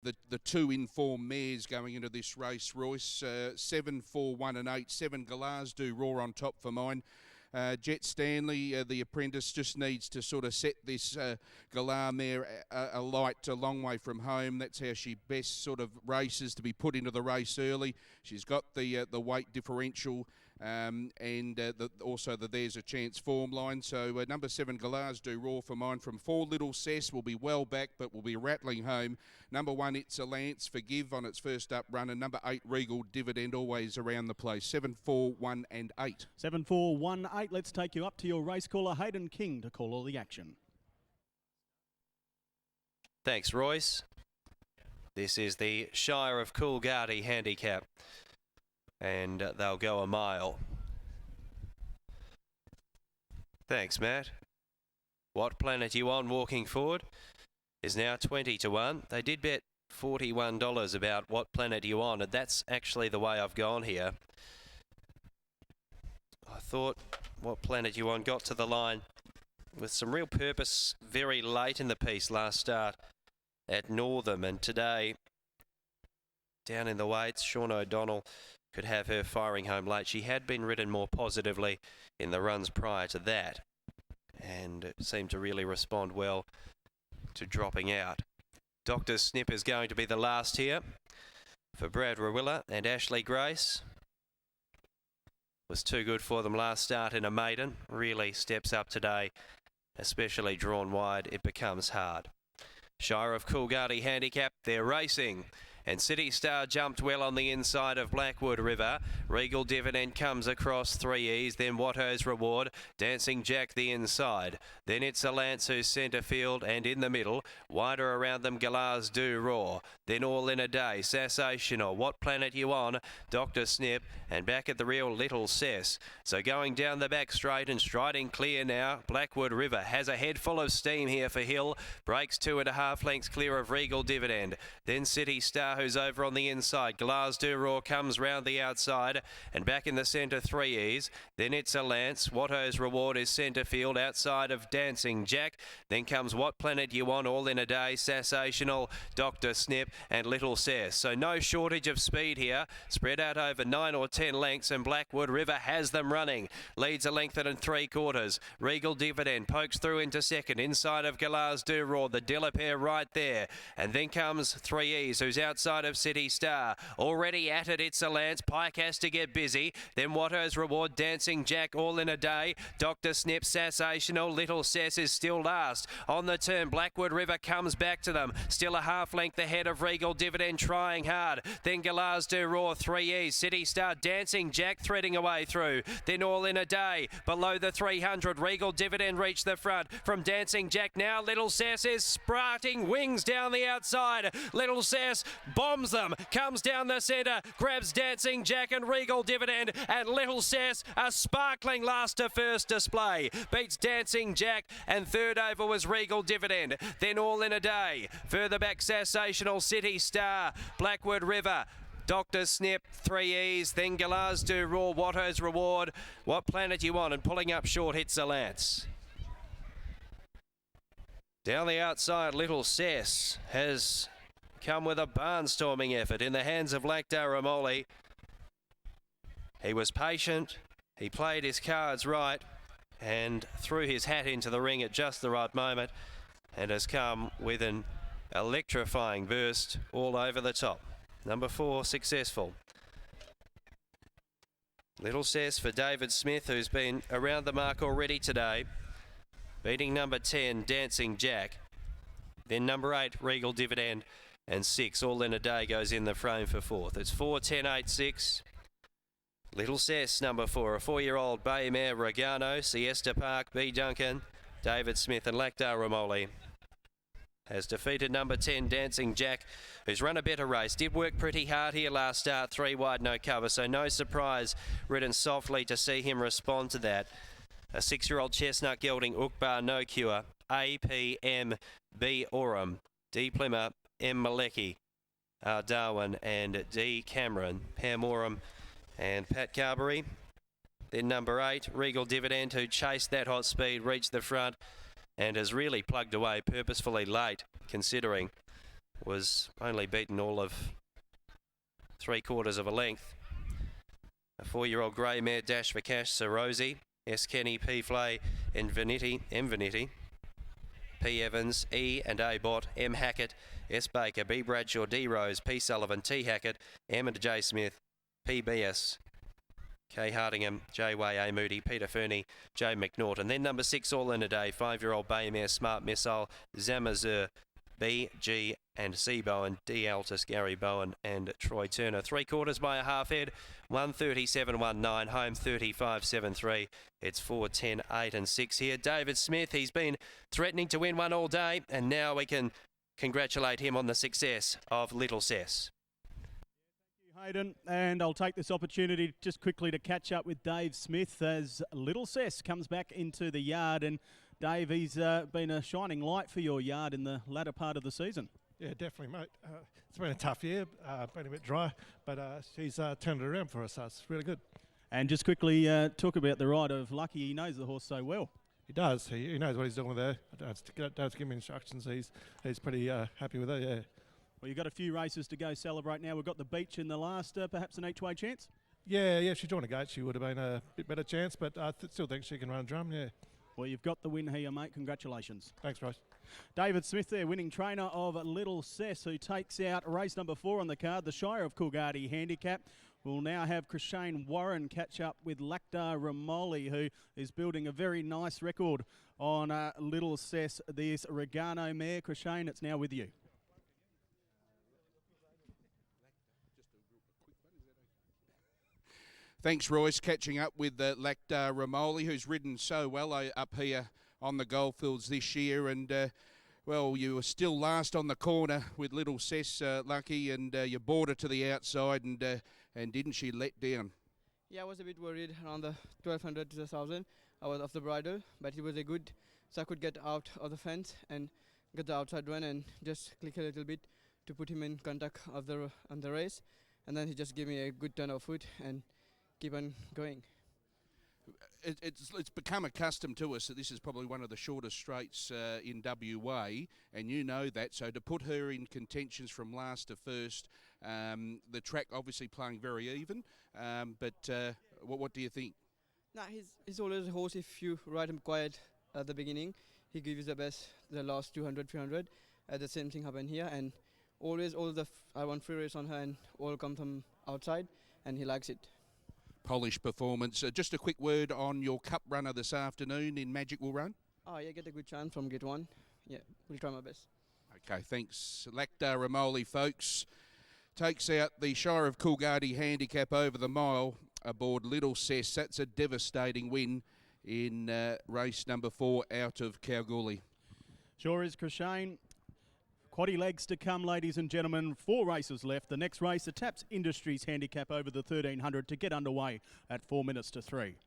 the two informed mares going into this race, Royce. 7, 4, 1 and 8. 7 Galars do Raw on top for mine. Jet Stanley, the apprentice, just needs to sort of set this Galar mare alight a long way from home. That's how she best sort of races, to be put into the race early. She's got the weight differential and also there's a chance form line. So number 7 Galars do Raw for mine. From 4 Little Cess will be well back, but will be rattling home. Number 1 It's a Lance Forgive on its first up run, and number 8 Regal Dividend always around the place. 7, 4, 1 and 8. 7, 4, 1, 8. Let's take you up to your race caller Hayden King to call all the action. Thanks, Royce. This is the Shire of Coolgardie handicap, and they'll go a mile. Thanks, Matt. What Planet You On walking forward is now 20 to 1. They did bet $41 about What Planet You On, and that's actually the way I've gone here. I thought What Planet You On got to the line with some real purpose very late in the piece last start at Northam, and today down in the weights, Sean O'Donnell could have her firing home late. She had been ridden more positively in the runs prior to that and seemed to really respond well to dropping out. Dr. Snip is going to be the last here for Brad Rawilla, and Ashley Grace was too good for them last start in a maiden. Really steps up today, especially drawn wide. It becomes hard. Shire of Coolgardie handicap, they're racing. And City Star jumped well on the inside of Blackwood River. Regal Dividend comes across 3 E's. Then Watto's Reward. Dancing Jack the inside. Then It's a Lance who's centre field and in the middle. Wider around them, Galars do Roar. Then All in a Day. Sassational. What Planet You On? Dr. Snip. And back at the real Little Cess. So going down the back straight and striding clear now. Blackwood River has a head full of steam here for Hill. Breaks 2.5 lengths clear of Regal Dividend. Then City Star, who's over on the inside. Galars do Roar comes round the outside and back in the centre 3 E's. Then It's a Lance. Watto's Reward is centre field outside of Dancing Jack. Then comes What Planet You Want? All in a Day. Sassational, Dr. Snip and Little Cess. So no shortage of speed here. Spread out over 9 or 10 lengths, and Blackwood River has them running. Leads a length and 3/4. Regal Dividend pokes through into second. Inside of Galars do Roar. The Dilla pair right there. And then comes 3 E's, who's outside of City Star. Already at it, It's a Lance. Pike has to get busy. Then Watto's Reward, Dancing Jack, All in a Day. Dr. Snip, Sassational, Little Cess is still last. On the turn, Blackwood River comes back to them. Still a half length ahead of Regal Dividend, trying hard. Then Galars do Roar, 3 E's. City Star, Dancing Jack threading away through. Then All in a Day. Below the 300, Regal Dividend reach the front. From Dancing Jack now, Little Cess is sprouting wings down the outside. Little Cess bombs them, comes down the centre, grabs Dancing Jack and Regal Dividend, and Little Cess, a sparkling last to first display, beats Dancing Jack, and third over was Regal Dividend. Then All in a Day. Further back, Sassational, City Star, Blackwood River, Dr. Snip, 3 E's. Then Galars do Roar, Watto's Reward, What Planet You Want, and pulling up short, It's a Lance. Down the outside, Little Cess has come with a barnstorming effort in the hands of Lactaramoli. He was patient, he played his cards right, and threw his hat into the ring at just the right moment, and has come with an electrifying burst all over the top. Number 4, successful. Little Cess for David Smith, who's been around the mark already today, beating number 10, Dancing Jack. Then number 8, Regal Dividend, and 6, All in a Day, goes in the frame for 4th. It's 4, 10, 8, 6. Little Cess, number 4, a 4-year-old bay mare, Regano, Siesta Park, B. Duncan, David Smith and Lactaramoli, has defeated number 10, Dancing Jack, who's run a better race. Did work pretty hard here last start, 3 wide, no cover, so no surprise, ridden softly to see him respond to that. A 6-year-old chestnut gelding, Ukbar, no cure. APM, B. Oram, D. Plymouth, M. Malecki, R. Darwin and D. Cameron, Pam Oram and Pat Carberry. Then number 8, Regal Dividend, who chased that hot speed, reached the front and has really plugged away purposefully late, considering was only beaten all of 3/4 of a length. A 4-year-old grey mare, Dash for Cash, Sir Rosie, S. Kenny, P. Flay, M. Vanity, P. Evans, E. and A. Bot, M. Hackett, S. Baker, B. Bradshaw, D. Rose, P. Sullivan, T. Hackett, M. and J. Smith, P. B.S., K. Hardingham, J. Way, A. Moody, Peter Fernie, J. McNaught. And then number 6 all in a day, 5-year-old Bay Mare, Smart Missile, Zamazur, B, G and C Bowen, D Altus, Gary Bowen and Troy Turner. 3/4 by a half head, 137.19, home 35.73. It's 4:10, 8 and 6 here. David Smith, he's been threatening to win one all day, and now we can congratulate him on the success of Little Cess. Hayden, and I'll take this opportunity just quickly to catch up with Dave Smith as Little Cess comes back into the yard. And Dave, he's been a shining light for your yard in the latter part of the season. Yeah, definitely, mate. It's been a tough year, been a bit dry, but she's turned it around for us, so it's really good. And just quickly talk about the ride of Lucky. He knows the horse so well. He does. He knows what he's doing there. I don't have to give him instructions. He's pretty happy with it, yeah. Well, you've got a few races to go celebrate now. We've got the Beach in the last, perhaps an each-way chance? Yeah, if she'd joined a gate, she would have been a bit better chance, but I still think she can run a drum, yeah. Well, you've got the win here, mate. Congratulations. Thanks, Bryce. David Smith there, winning trainer of Little Cess, who takes out race number 4 on the card, the Shire of Coolgardie Handicap. We'll now have Krishane Warren catch up with Lakdar Ramoli, who is building a very nice record on Little Cess, this Regano mare. Krishane, it's now with you. Thanks, Royce. Catching up with Lakdar Ramoli, who's ridden so well up here on the goldfields this year. And, well, you were still last on the corner with Little Cess, Lucky, and you brought her to the outside, and didn't she let down? Yeah, I was a bit worried around the 1200 to 1000. I was off the bridle, but it was a good, so I could get out of the fence and get the outside run and just click a little bit to put him in contact of on the race. And then he just gave me a good turn of foot and keep on going. It's become accustomed to us that this is probably one of the shortest straights in WA, and you know that. So to put her in contentions from last to first, the track obviously playing very even. But what do you think? Nah, he's always a horse. If you ride him quiet at the beginning, he gives you the best the last 200, 300. The same thing happened here, and always I want free race on her, and all come from outside, and he likes it. Polished performance. Just a quick word on your cup runner this afternoon in Magic Will Run. Oh, yeah, get a good chance from gate 1. Yeah, we'll try my best. Okay, thanks. Lakdar Ramoli, folks, takes out the Shire of Coolgardie Handicap over the mile aboard Little Cess. That's a devastating win in race number 4 out of Kalgoorlie. Sure is, Krishane. Quaddy legs to come, ladies and gentlemen. 4 races left. The next race, the Taps Industries Handicap over the 1300 to get underway at 4 minutes to 3.